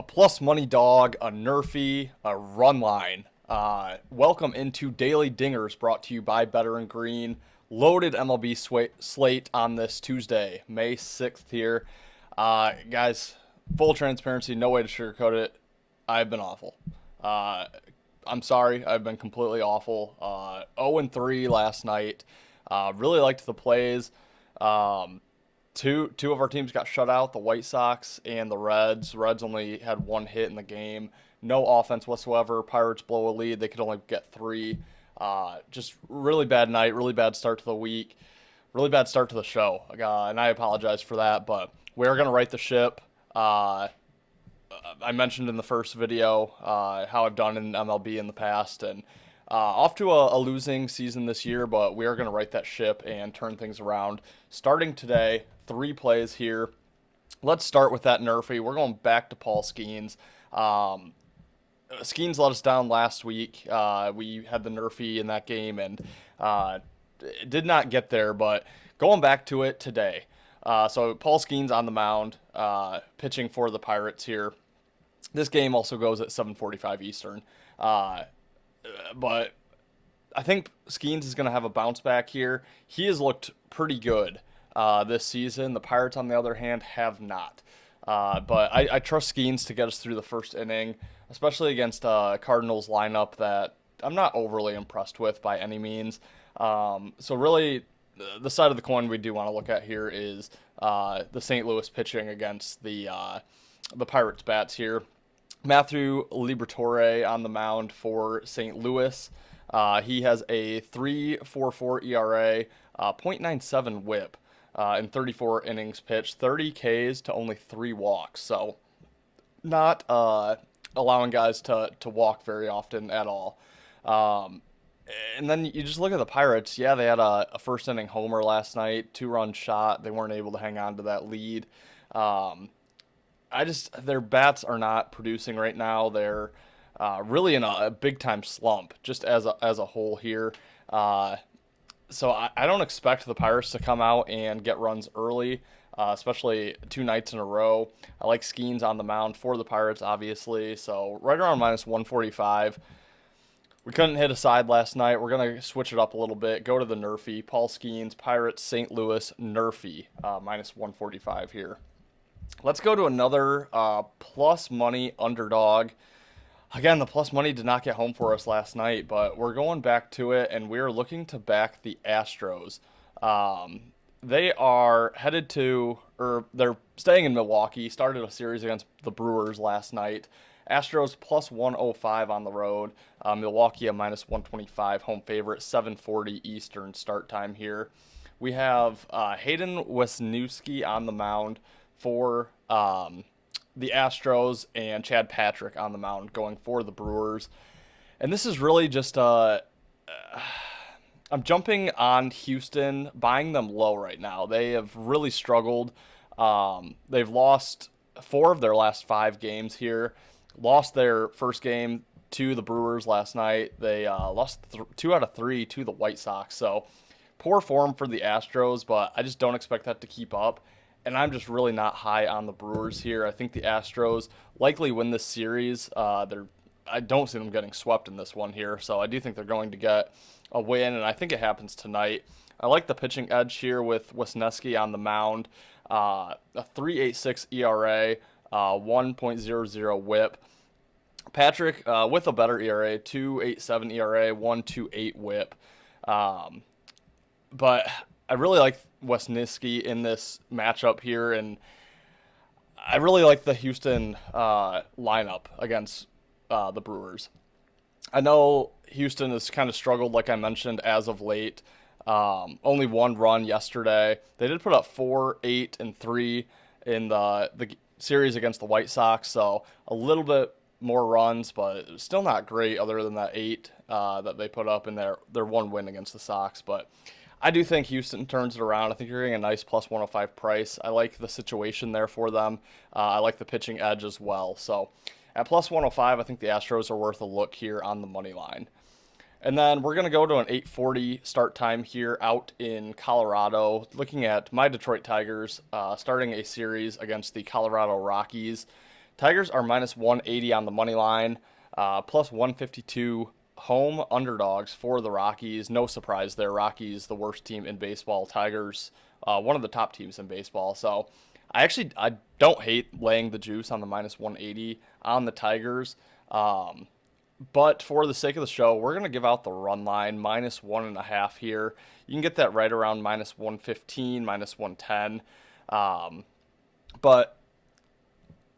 A plus money dog, a nerfy, a run line. Welcome into Daily Dingers brought to you by Better and Green. Loaded MLB slate on this Tuesday, May 6th here. Guys, full transparency, no way to sugarcoat it. I've been awful. Uh, I'm sorry, I've been completely awful. 0-3 last night. Really liked the plays. Um, two of our teams got shut out, the White Sox and the Reds. Reds only had one hit in the game. No offense whatsoever. Pirates blow a lead. They could only get three. Just really bad night, really bad start to the week, really bad start to the show. And I apologize for that, but we're going to right the ship. I mentioned in the first video how I've done in MLB in the past, and off to a losing season this year, but we are going to right that ship and turn things around. Starting today, 3 plays here. Let's start with that nerfy. We're going back to Paul Skeens. Skeens let us down last week. We had the nerfy in that game and did not get there, but going back to it today. So Paul Skeens on the mound, pitching for the Pirates here. This game also goes at 7:45 Eastern. But I think Skeens is going to have a bounce back here. He has looked pretty good this season. The Pirates, on the other hand, have not. But I trust Skeens to get us through the first inning, especially against a Cardinals lineup that I'm not overly impressed with by any means. So really, the side of the coin we do want to look at here is the St. Louis pitching against the Pirates bats here. Matthew Liberatore on the mound for St. Louis. He has a 3.44 ERA, .97 WHIP in 34 innings pitched, 30 Ks to only 3 walks. So not allowing guys to walk very often at all. And then you just look at the Pirates. Yeah, they had a first inning homer last night, 2-run shot. They weren't able to hang on to that lead. Their bats are not producing right now. They're really in a big time slump just as a whole here. So I don't expect the Pirates to come out and get runs early, especially 2 nights in a row. I like Skeens on the mound for the Pirates, obviously. So right around minus 145. We couldn't hit a side last night. We're going to switch it up a little bit. Go to the nerfy. Paul Skeens, Pirates, St. Louis, nerfy, minus 145 here. Let's go to another plus money underdog. Again, the plus money did not get home for us last night, but we're going back to it, and we're looking to back the Astros. They are headed to, or they're staying in Milwaukee, started a series against the Brewers last night. Astros plus 105 on the road. Milwaukee a minus 125 home favorite, 7:40 Eastern start time here. We have Hayden Wesniewski on the mound for the Astros and Chad Patrick on the mound going for the Brewers. And this is really just I'm jumping on Houston, buying them low right now. They have really struggled. They've lost 4 of their last 5 games here. Lost their first game to the Brewers last night. They lost 2 out of 3 to the White Sox. So poor form for the Astros, but I just don't expect that to keep up. And I'm just really not high on the Brewers here. I think the Astros likely win this series. I don't see them getting swept in this one here, so I do think they're going to get a win, and I think it happens tonight. I like the pitching edge here with Wesneski on the mound. A 3.86 ERA, 1.00 WHIP. Patrick with a better ERA, 2.87 ERA, 1.28 WHIP. But I really like Wesniewski in this matchup here, and I really like the Houston lineup against the Brewers. I know Houston has kind of struggled, like I mentioned, as of late. Only 1 run yesterday. They did put up 4, 8, and 3 in the series against the White Sox, so a little bit more runs, but still not great other than that 8 that they put up in their 1 win against the Sox. But I do think Houston turns it around. I think you're getting a nice plus 105 price. I like the situation there for them. I like the pitching edge as well. So at plus 105, I think the Astros are worth a look here on the money line. And then we're going to go to an 8:40 start time here out in Colorado, looking at my Detroit Tigers starting a series against the Colorado Rockies. Tigers are minus 180 on the money line, plus 152 home underdogs for the Rockies. No surprise there. Rockies, the worst team in baseball. Tigers, one of the top teams in baseball. So I don't hate laying the juice on the minus 180 on the Tigers. But for the sake of the show, we're going to give out the run line minus 1.5 here. You can get that right around minus 115, minus 110. But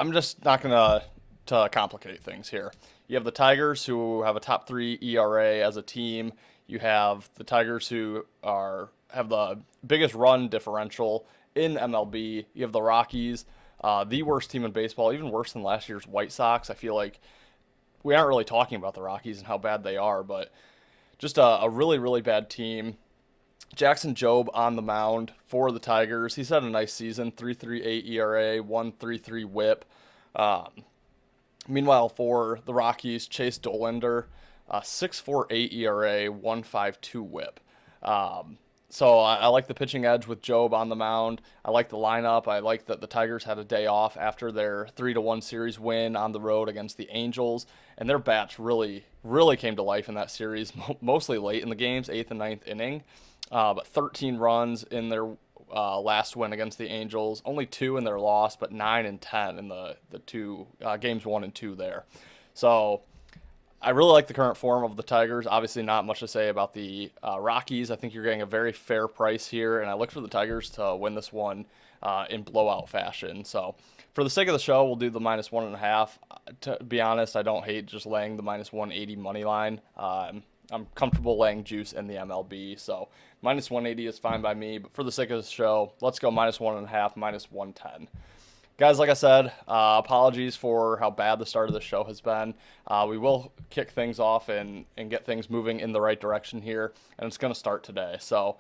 I'm just not going to complicate things here. You have the Tigers, who have a top 3 ERA as a team. You have the Tigers, who have the biggest run differential in MLB. You have the Rockies, the worst team in baseball, even worse than last year's White Sox. I feel like we aren't really talking about the Rockies and how bad they are, but just a really, really bad team. Jackson Jobe on the mound for the Tigers. He's had a nice season, 3.38 ERA, 1.33 WHIP. Meanwhile, for the Rockies, Chase Dollander, 6.48 ERA, 1.52 WHIP. So I like the pitching edge with Jobe on the mound. I like the lineup. I like that the Tigers had a day off after their 3-1 series win on the road against the Angels, and their bats really, really came to life in that series, mostly late in the games, 8th and 9th inning. But 13 runs in their last win against the Angels, only 2 in their loss, but 9 and 10 in the two games 1 and 2 there. So I really like the current form of the Tigers. Obviously, not much to say about the Rockies. I think you're getting a very fair price here, and I look for the Tigers to win this one in blowout fashion. So for the sake of the show, we'll do the minus 1.5. To be honest, I don't hate just laying the minus 180 money line. I'm comfortable laying juice in the MLB, so minus 180 is fine by me. But for the sake of the show, let's go minus 1.5, minus 110. Guys, like I said, apologies for how bad the start of the show has been. We will kick things off and get things moving in the right direction here, and it's going to start today. So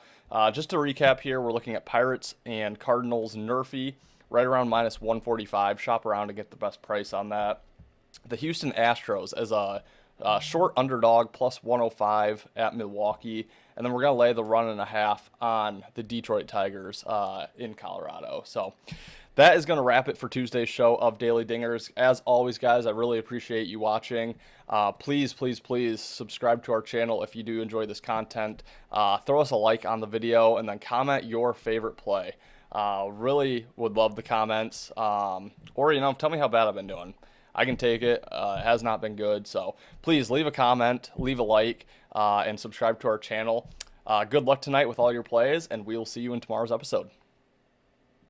just to recap here, we're looking at Pirates and Cardinals Nerfy, right around minus 145. Shop around to get the best price on that. The Houston Astros as a short underdog, plus 105 at Milwaukee. And then we're going to lay the 1.5 on the Detroit Tigers in Colorado. So that is going to wrap it for Tuesday's show of Daily Dingers. As always, guys, I really appreciate you watching. Please, please, please subscribe to our channel if you do enjoy this content. Throw us a like on the video and then comment your favorite play. Really would love the comments. Or, tell me how bad I've been doing. I can take it. It has not been good. So please leave a comment, leave a like, and subscribe to our channel. Good luck tonight with all your plays, and we will see you in tomorrow's episode.